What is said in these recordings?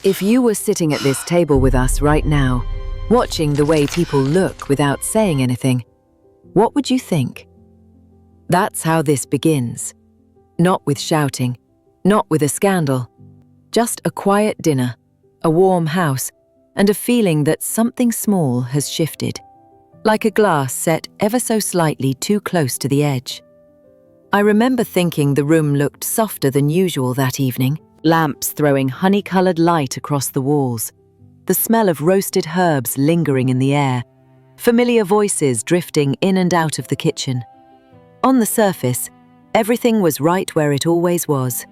If you were sitting at this table with us right now, watching the way people look without saying anything, what would you think? That's how this begins. Not with shouting, not with a scandal, just a quiet dinner, a warm house, and a feeling that something small has shifted, like a glass set ever so slightly too close to the edge. I remember thinking the room looked softer than usual that evening, lamps throwing honey-colored light across the walls, the smell of roasted herbs lingering in the air, familiar voices drifting in and out of the kitchen. On the surface, everything was right where it always was.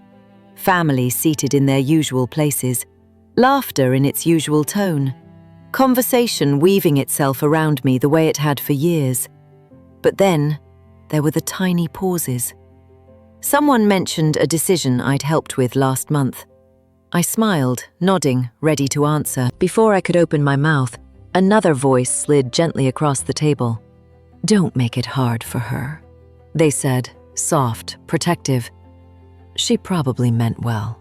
Family seated in their usual places, laughter in its usual tone, conversation weaving itself around me the way it had for years. But then, there were the tiny pauses. Someone mentioned a decision I'd helped with last month. I smiled, nodding, ready to answer. Before I could open my mouth, another voice slid gently across the table. "Don't make it hard for her," they said, soft, protective. She probably meant well.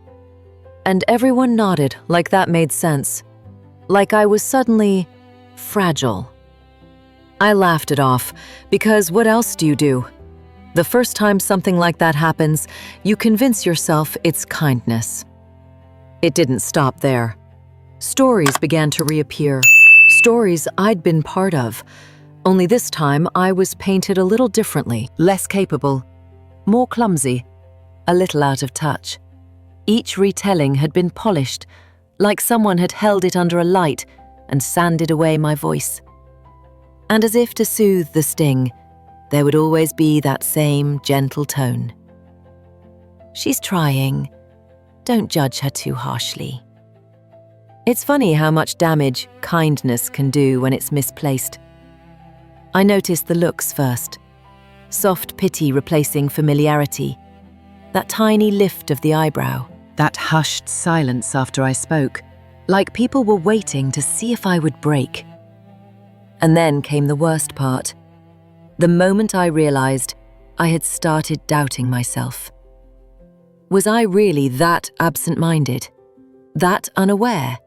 And everyone nodded like that made sense, like I was suddenly fragile. I laughed it off, because what else do you do? The first time something like that happens, you convince yourself it's kindness. It didn't stop there. Stories began to reappear, stories I'd been part of, only this time I was painted a little differently, less capable, more clumsy, a little out of touch. Each retelling had been polished, like someone had held it under a light and sanded away my voice. And as if to soothe the sting, there would always be that same gentle tone. "She's trying. Don't judge her too harshly." It's funny how much damage kindness can do when it's misplaced. I noticed the looks first. Soft pity replacing familiarity. That tiny lift of the eyebrow. That hushed silence after I spoke, like people were waiting to see if I would break. And then came the worst part. The moment I realized I had started doubting myself. Was I really that absent-minded? That unaware?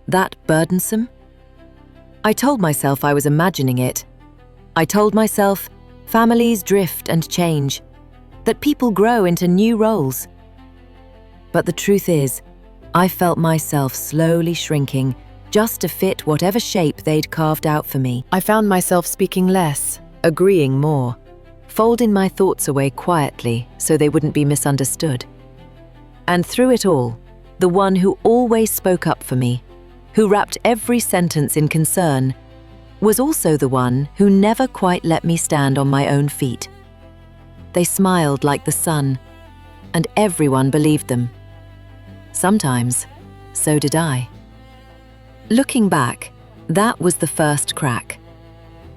That burdensome? I told myself I was imagining it. I told myself families drift and change, that people grow into new roles. But the truth is, I felt myself slowly shrinking just to fit whatever shape they'd carved out for me. I found myself speaking less, agreeing more, folding my thoughts away quietly so they wouldn't be misunderstood. And through it all, the one who always spoke up for me, who wrapped every sentence in concern, was also the one who never quite let me stand on my own feet. They smiled like the sun, and everyone believed them. Sometimes, so did I. Looking back, that was the first crack.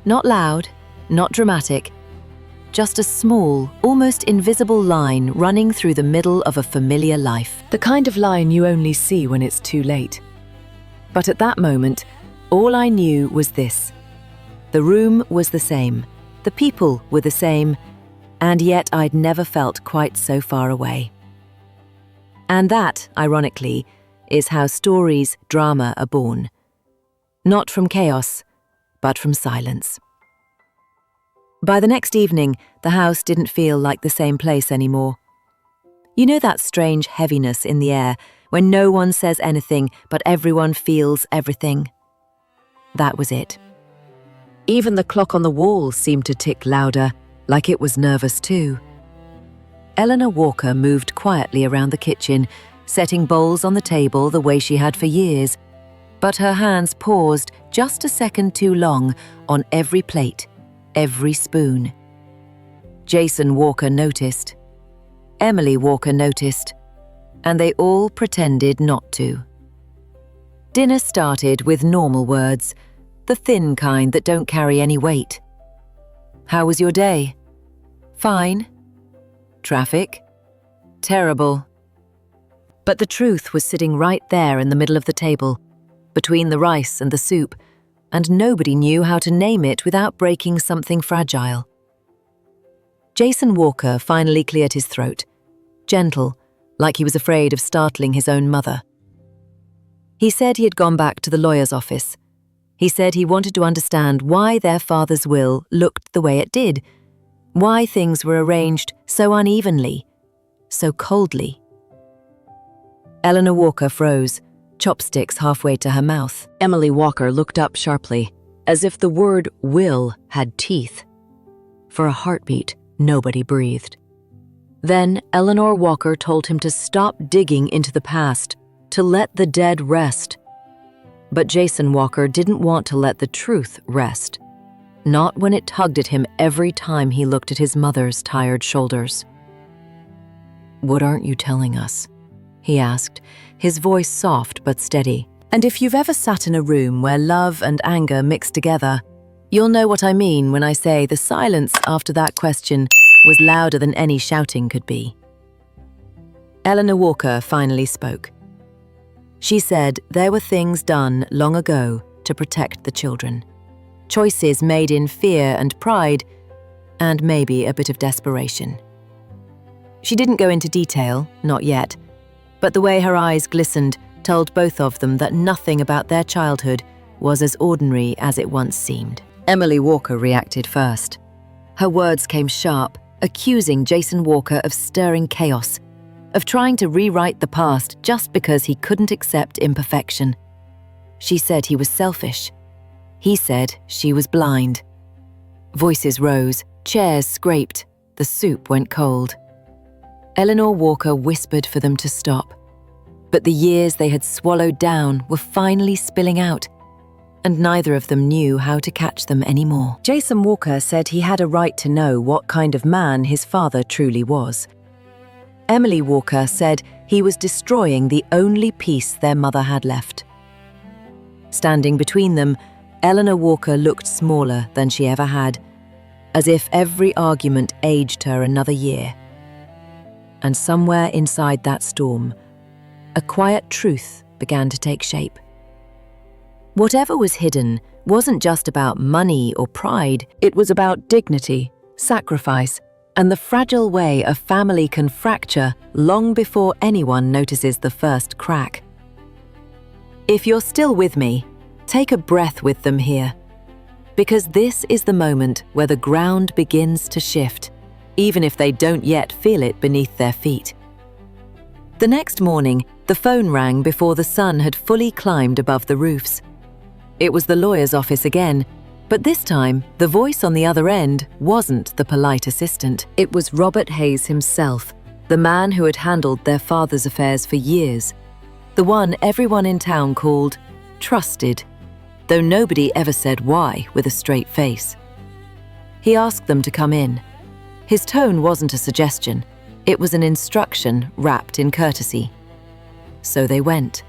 Not loud, not dramatic, just a small, almost invisible line running through the middle of a familiar life. The kind of line you only see when it's too late. But at that moment, all I knew was this. The room was the same, the people were the same, and yet I'd never felt quite so far away. And that, ironically, is how stories, drama are born. Not from chaos, but from silence. By the next evening, the house didn't feel like the same place anymore. You know that strange heaviness in the air when no one says anything but everyone feels everything? That was it. Even the clock on the wall seemed to tick louder, like it was nervous too. Eleanor Walker moved quietly around the kitchen, setting bowls on the table the way she had for years, but her hands paused just a second too long on every plate, every spoon. Jason Walker noticed. Emily Walker noticed, and they all pretended not to. Dinner started with normal words, the thin kind that don't carry any weight. "How was your day?" "Fine." "Traffic?" "Terrible." But the truth was sitting right there in the middle of the table, between the rice and the soup, and nobody knew how to name it without breaking something fragile. Jason Walker finally cleared his throat, gentle, like he was afraid of startling his own mother. He said he had gone back to the lawyer's office. He said he wanted to understand why their father's will looked the way it did, why things were arranged so unevenly, so coldly. Eleanor Walker froze, chopsticks halfway to her mouth. Emily Walker looked up sharply, as if the word will had teeth. For a heartbeat, nobody breathed. Then Eleanor Walker told him to stop digging into the past, to let the dead rest. But Jason Walker didn't want to let the truth rest, not when it tugged at him every time he looked at his mother's tired shoulders. "What aren't you telling us?" he asked, his voice soft but steady. And if you've ever sat in a room where love and anger mix together, you'll know what I mean when I say the silence after that question was louder than any shouting could be. Eleanor Walker finally spoke. She said there were things done long ago to protect the children, choices made in fear and pride, and maybe a bit of desperation. She didn't go into detail, not yet, but the way her eyes glistened told both of them that nothing about their childhood was as ordinary as it once seemed. Emily Walker reacted first. Her words came sharp, accusing Jason Walker of stirring chaos, of trying to rewrite the past just because he couldn't accept imperfection. She said he was selfish. He said she was blind. Voices rose, chairs scraped, the soup went cold. Eleanor Walker whispered for them to stop, but the years they had swallowed down were finally spilling out, and neither of them knew how to catch them anymore. Jason Walker said he had a right to know what kind of man his father truly was. Emily Walker said he was destroying the only peace their mother had left. Standing between them, Eleanor Walker looked smaller than she ever had, as if every argument aged her another year. And somewhere inside that storm, a quiet truth began to take shape. Whatever was hidden wasn't just about money or pride, it was about dignity, sacrifice, and the fragile way a family can fracture long before anyone notices the first crack. If you're still with me, take a breath with them here, because this is the moment where the ground begins to shift, even if they don't yet feel it beneath their feet. The next morning, the phone rang before the sun had fully climbed above the roofs. It was the lawyer's office again, but this time, the voice on the other end wasn't the polite assistant. It was Robert Hayes himself, the man who had handled their father's affairs for years, the one everyone in town called trusted, though nobody ever said why with a straight face. He asked them to come in. His tone wasn't a suggestion, it was an instruction wrapped in courtesy. So they went.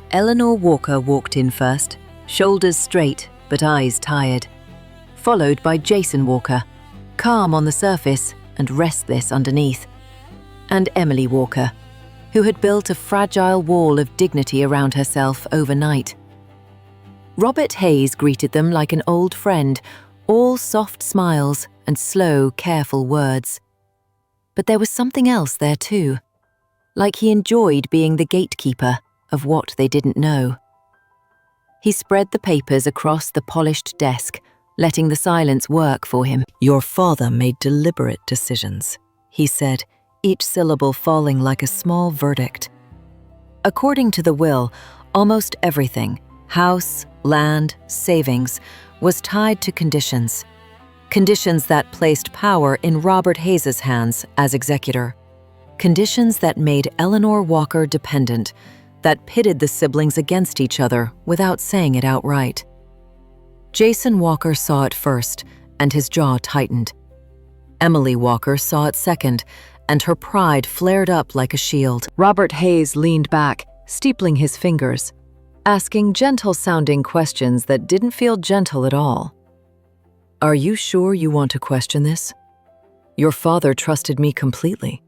Eleanor Walker walked in first, shoulders straight but eyes tired, followed by Jason Walker, calm on the surface and restless underneath, and Emily Walker, who had built a fragile wall of dignity around herself overnight. Robert Hayes greeted them like an old friend, all soft smiles and slow, careful words. But there was something else there too, like he enjoyed being the gatekeeper of what they didn't know. He spread the papers across the polished desk, letting the silence work for him. "Your father made deliberate decisions," he said, each syllable falling like a small verdict. According to the will, almost everything, house, land, savings, was tied to conditions. Conditions that placed power in Robert Hayes's hands as executor. Conditions that made Eleanor Walker dependent, that pitted the siblings against each other without saying it outright. Jason Walker saw it first, and his jaw tightened. Emily Walker saw it second, and her pride flared up like a shield. Robert Hayes leaned back, steepling his fingers, asking gentle-sounding questions that didn't feel gentle at all. "Are you sure you want to question this? Your father trusted me completely."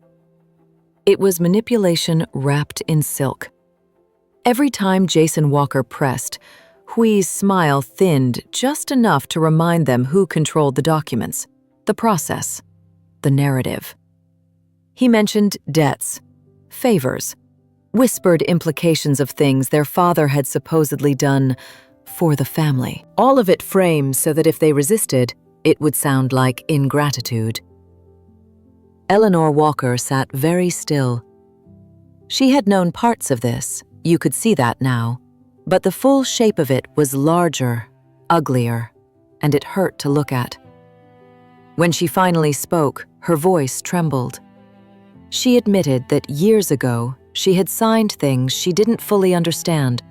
It was manipulation wrapped in silk. Every time Jason Walker pressed, Hui's smile thinned just enough to remind them who controlled the documents, the process, the narrative. He mentioned debts, favors, whispered implications of things their father had supposedly done for the family. All of it framed so that if they resisted, it would sound like ingratitude. Eleanor Walker sat very still. She had known parts of this, you could see that now, but the full shape of it was larger, uglier, and it hurt to look at. When she finally spoke, her voice trembled. She admitted that years ago, she had signed things she didn't fully understand,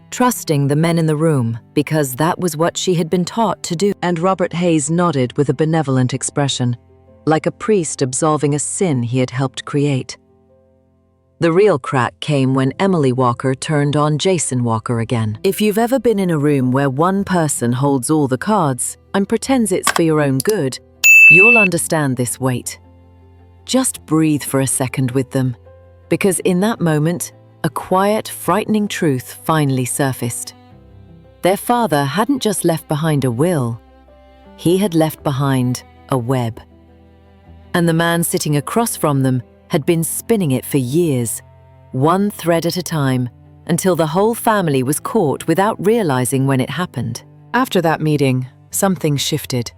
trusting the men in the room because that was what she had been taught to do. And Robert Hayes nodded with a benevolent expression, like a priest absolving a sin he had helped create. The real crack came when Emily Walker turned on Jason Walker again. If you've ever been in a room where one person holds all the cards and pretends it's for your own good, you'll understand this weight. Just breathe for a second with them, because in that moment, a quiet, frightening truth finally surfaced. Their father hadn't just left behind a will, he had left behind a web. And the man sitting across from them had been spinning it for years, one thread at a time, until the whole family was caught without realizing when it happened. After that meeting, something shifted.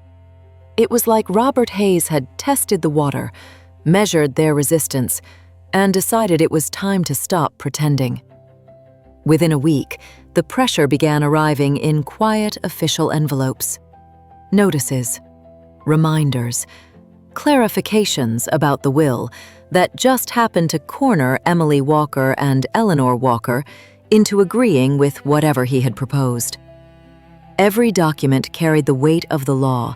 It was like Robert Hayes had tested the water, measured their resistance, and decided it was time to stop pretending. Within a week, the pressure began arriving in quiet official envelopes. Notices, reminders, clarifications about the will that just happened to corner Emily Walker and Eleanor Walker into agreeing with whatever he had proposed. Every document carried the weight of the law,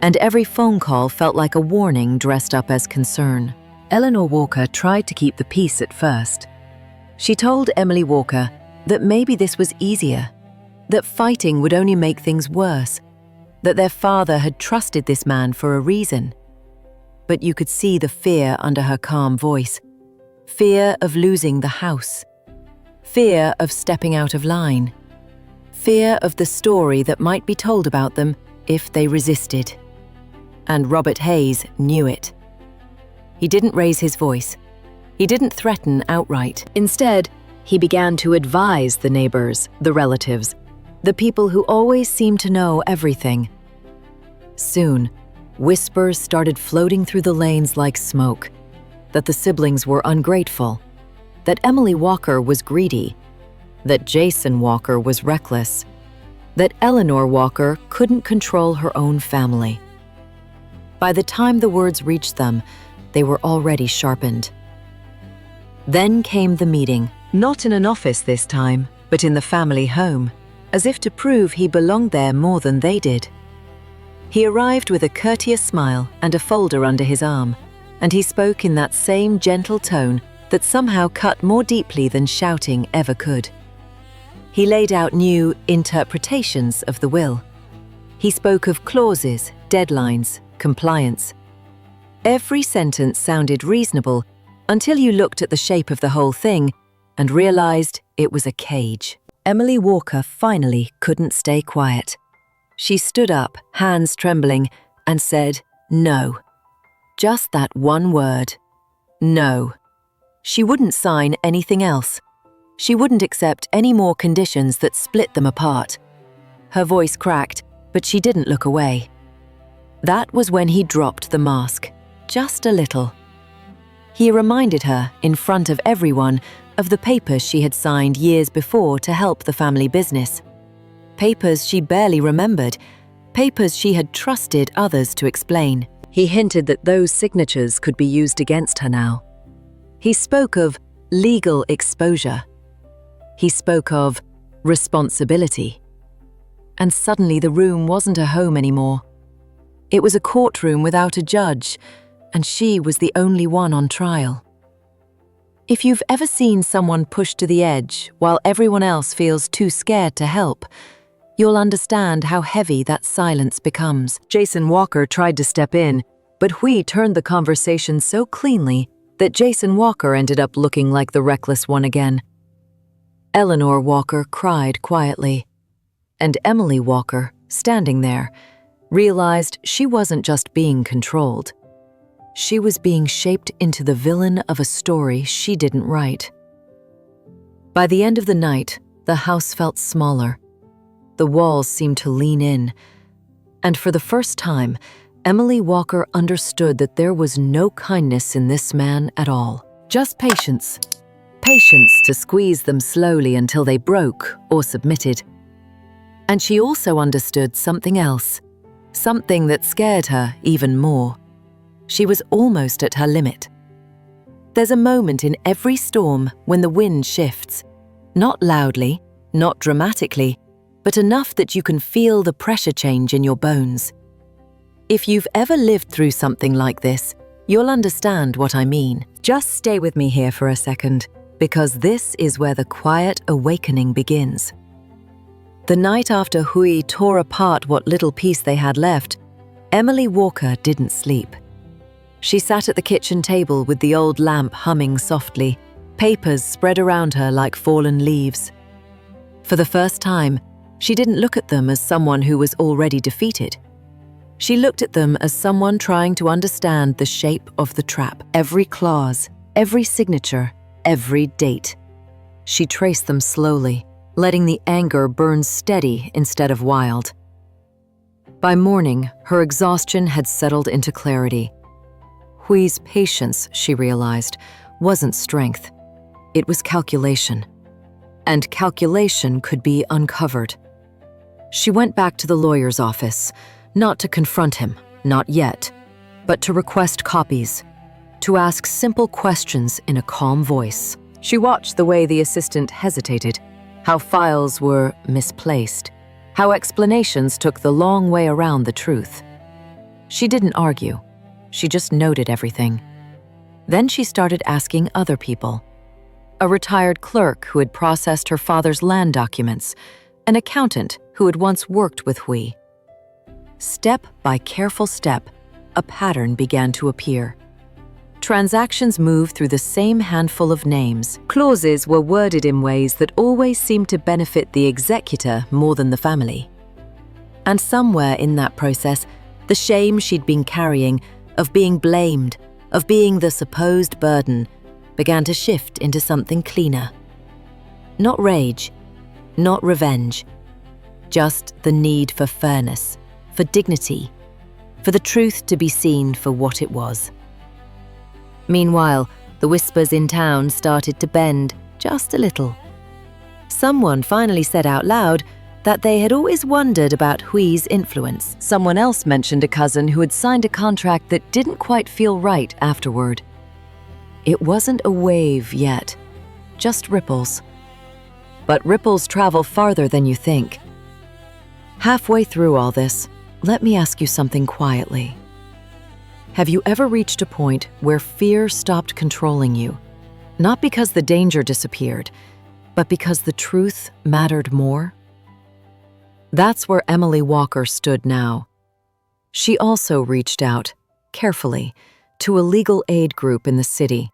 and every phone call felt like a warning dressed up as concern. Eleanor Walker tried to keep the peace at first. She told Emily Walker that maybe this was easier, that fighting would only make things worse, that their father had trusted this man for a reason. But you could see the fear under her calm voice. Fear of losing the house. Fear of stepping out of line. Fear of the story that might be told about them if they resisted. And Robert Hayes knew it. He didn't raise his voice. He didn't threaten outright. Instead, he began to advise the neighbors, the relatives, the people who always seemed to know everything. Soon, whispers started floating through the lanes like smoke, that the siblings were ungrateful, that Emily Walker was greedy, that Jason Walker was reckless, that Eleanor Walker couldn't control her own family. By the time the words reached them, they were already sharpened. Then came the meeting, not in an office this time, but in the family home, as if to prove he belonged there more than they did. He arrived with a courteous smile and a folder under his arm, and he spoke in that same gentle tone that somehow cut more deeply than shouting ever could. He laid out new interpretations of the will. He spoke of clauses, deadlines, compliance. Every sentence sounded reasonable until you looked at the shape of the whole thing and realized it was a cage. Emily Walker finally couldn't stay quiet. She stood up, hands trembling, and said, "No." Just that one word. No. She wouldn't sign anything else. She wouldn't accept any more conditions that split them apart. Her voice cracked, but she didn't look away. That was when he dropped the mask, just a little. He reminded her, in front of everyone, of the papers she had signed years before to help the family business. Papers she barely remembered, papers she had trusted others to explain. He hinted that those signatures could be used against her now. He spoke of legal exposure. He spoke of responsibility. And suddenly the room wasn't a home anymore. It was a courtroom without a judge, and she was the only one on trial. If you've ever seen someone pushed to the edge while everyone else feels too scared to help, you'll understand how heavy that silence becomes. Jason Walker tried to step in, but Hui turned the conversation so cleanly that Jason Walker ended up looking like the reckless one again. Eleanor Walker cried quietly, and Emily Walker, standing there, realized she wasn't just being controlled. She was being shaped into the villain of a story she didn't write. By the end of the night, the house felt smaller. The walls seemed to lean in, and for the first time, Emily Walker understood that there was no kindness in this man at all. Just patience. Patience to squeeze them slowly until they broke or submitted. And she also understood something else, something that scared her even more. She was almost at her limit. There's a moment in every storm when the wind shifts, not loudly, not dramatically, but enough that you can feel the pressure change in your bones. If you've ever lived through something like this, you'll understand what I mean. Just stay with me here for a second, because this is where the quiet awakening begins. The night after Hui tore apart what little piece they had left, Emily Walker didn't sleep. She sat at the kitchen table with the old lamp humming softly, papers spread around her like fallen leaves. For the first time, she didn't look at them as someone who was already defeated. She looked at them as someone trying to understand the shape of the trap, every clause, every signature, every date. She traced them slowly, letting the anger burn steady instead of wild. By morning, her exhaustion had settled into clarity. Hui's patience, she realized, wasn't strength. It was calculation. And calculation could be uncovered. She went back to the lawyer's office, not to confront him, not yet, but to request copies, to ask simple questions in a calm voice. She watched the way the assistant hesitated, how files were misplaced, how explanations took the long way around the truth. She didn't argue. She just noted everything. Then she started asking other people. A retired clerk who had processed her father's land documents, an accountant who had once worked with Hui. Step by careful step, a pattern began to appear. Transactions moved through the same handful of names. Clauses were worded in ways that always seemed to benefit the executor more than the family. And somewhere in that process, the shame she'd been carrying of being blamed, of being the supposed burden, began to shift into something cleaner. Not rage, not revenge, just the need for fairness, for dignity, for the truth to be seen for what it was. Meanwhile, the whispers in town started to bend just a little. Someone finally said out loud that they had always wondered about Hui's influence. Someone else mentioned a cousin who had signed a contract that didn't quite feel right afterward. It wasn't a wave yet, just ripples. But ripples travel farther than you think. Halfway through all this, let me ask you something quietly. Have you ever reached a point where fear stopped controlling you? Not because the danger disappeared, but because the truth mattered more? That's where Emily Walker stood now. She also reached out, carefully, to a legal aid group in the city.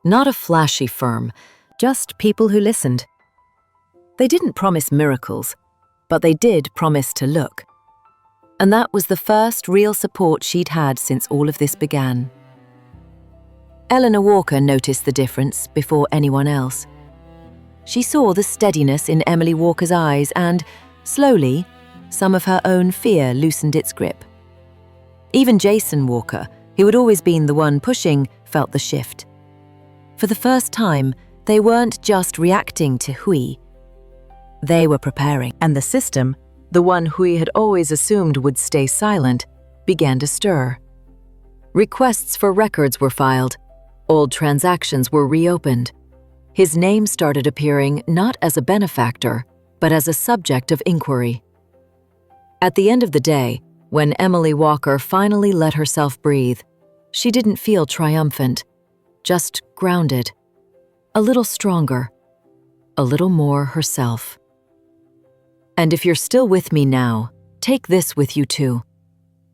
Not a flashy firm, just people who listened. They didn't promise miracles, but they did promise to look. And that was the first real support she'd had since all of this began. Eleanor Walker noticed the difference before anyone else. She saw the steadiness in Emily Walker's eyes and, slowly, some of her own fear loosened its grip. Even Jason Walker, who had always been the one pushing, felt the shift. For the first time, they weren't just reacting to Hui. They were preparing, and the system, the one Hui had always assumed would stay silent, began to stir. Requests for records were filed. Old transactions were reopened. His name started appearing not as a benefactor, but as a subject of inquiry. At the end of the day, when Emily Walker finally let herself breathe, she didn't feel triumphant, just grounded, a little stronger, a little more herself. And if you're still with me now, take this with you too.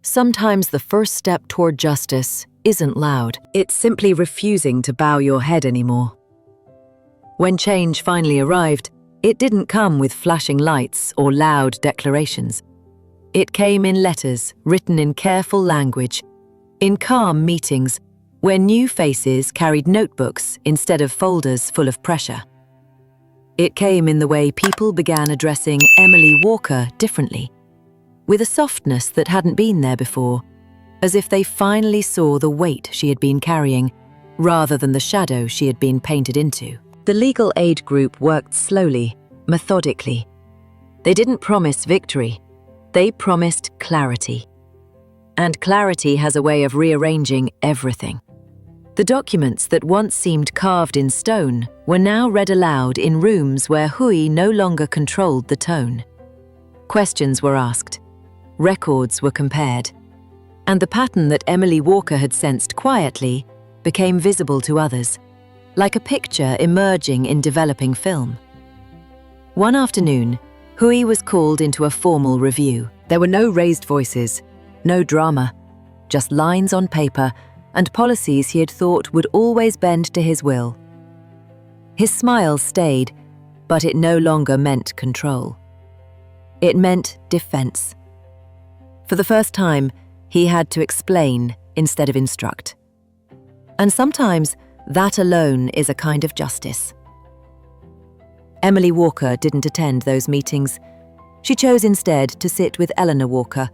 Sometimes the first step toward justice isn't loud. It's simply refusing to bow your head anymore. When change finally arrived, it didn't come with flashing lights or loud declarations. It came in letters written in careful language, in calm meetings, where new faces carried notebooks instead of folders full of pressure. It came in the way people began addressing Emily Walker differently, with a softness that hadn't been there before, as if they finally saw the weight she had been carrying, rather than the shadow she had been painted into. The legal aid group worked slowly, methodically. They didn't promise victory, they promised clarity. And clarity has a way of rearranging everything. The documents that once seemed carved in stone were now read aloud in rooms where Hui no longer controlled the tone. Questions were asked, records were compared, and the pattern that Emily Walker had sensed quietly became visible to others, like a picture emerging in developing film. One afternoon, Hui was called into a formal review. There were no raised voices, no drama, just lines on paper and policies he had thought would always bend to his will. His smile stayed, but it no longer meant control. It meant defense. For the first time, he had to explain instead of instruct. And sometimes that alone is a kind of justice. Emily Walker didn't attend those meetings. She chose instead to sit with Eleanor Walker,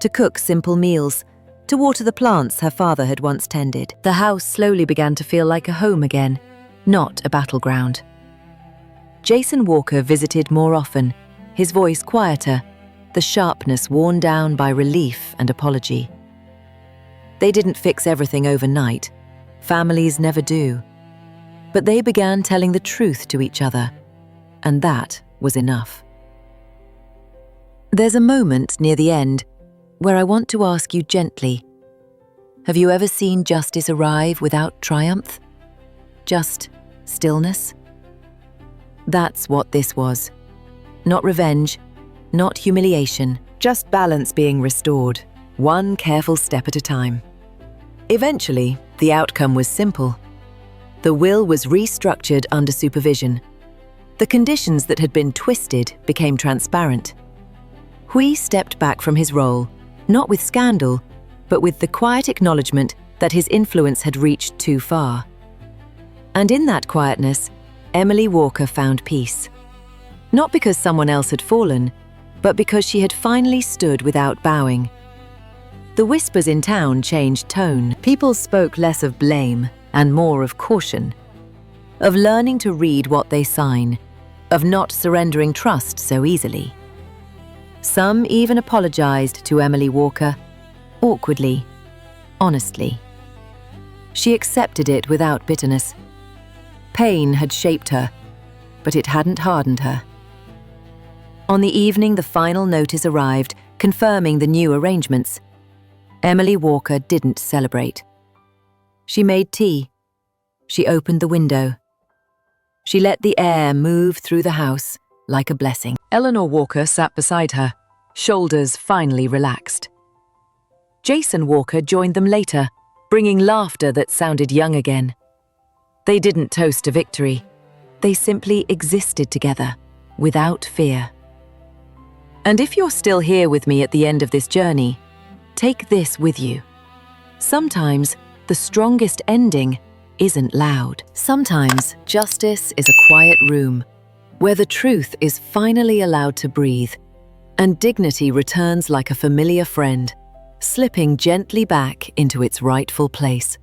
to cook simple meals, to water the plants her father had once tended. The house slowly began to feel like a home again, not a battleground. Jason Walker visited more often, his voice quieter, the sharpness worn down by relief and apology. They didn't fix everything overnight. Families never do. But they began telling the truth to each other, and that was enough. There's a moment near the end where I want to ask you gently, have you ever seen justice arrive without triumph? Just stillness? That's what this was. Not revenge, not humiliation, just balance being restored, one careful step at a time. Eventually, the outcome was simple. The will was restructured under supervision. The conditions that had been twisted became transparent. Hui stepped back from his role, not with scandal, but with the quiet acknowledgement that his influence had reached too far. And in that quietness, Emily Walker found peace. Not because someone else had fallen, but because she had finally stood without bowing. The whispers in town changed tone. People spoke less of blame and more of caution, of learning to read what they sign, of not surrendering trust so easily. Some even apologized to Emily Walker, awkwardly, honestly. She accepted it without bitterness. Pain had shaped her, but it hadn't hardened her. On the evening the final notice arrived, confirming the new arrangements, Emily Walker didn't celebrate. She made tea. She opened the window. She let the air move through the house like a blessing. Eleanor Walker sat beside her, shoulders finally relaxed. Jason Walker joined them later, bringing laughter that sounded young again. They didn't toast a victory. They simply existed together, without fear. And if you're still here with me at the end of this journey, take this with you. Sometimes the strongest ending isn't loud. Sometimes justice is a quiet room where the truth is finally allowed to breathe and dignity returns like a familiar friend, slipping gently back into its rightful place.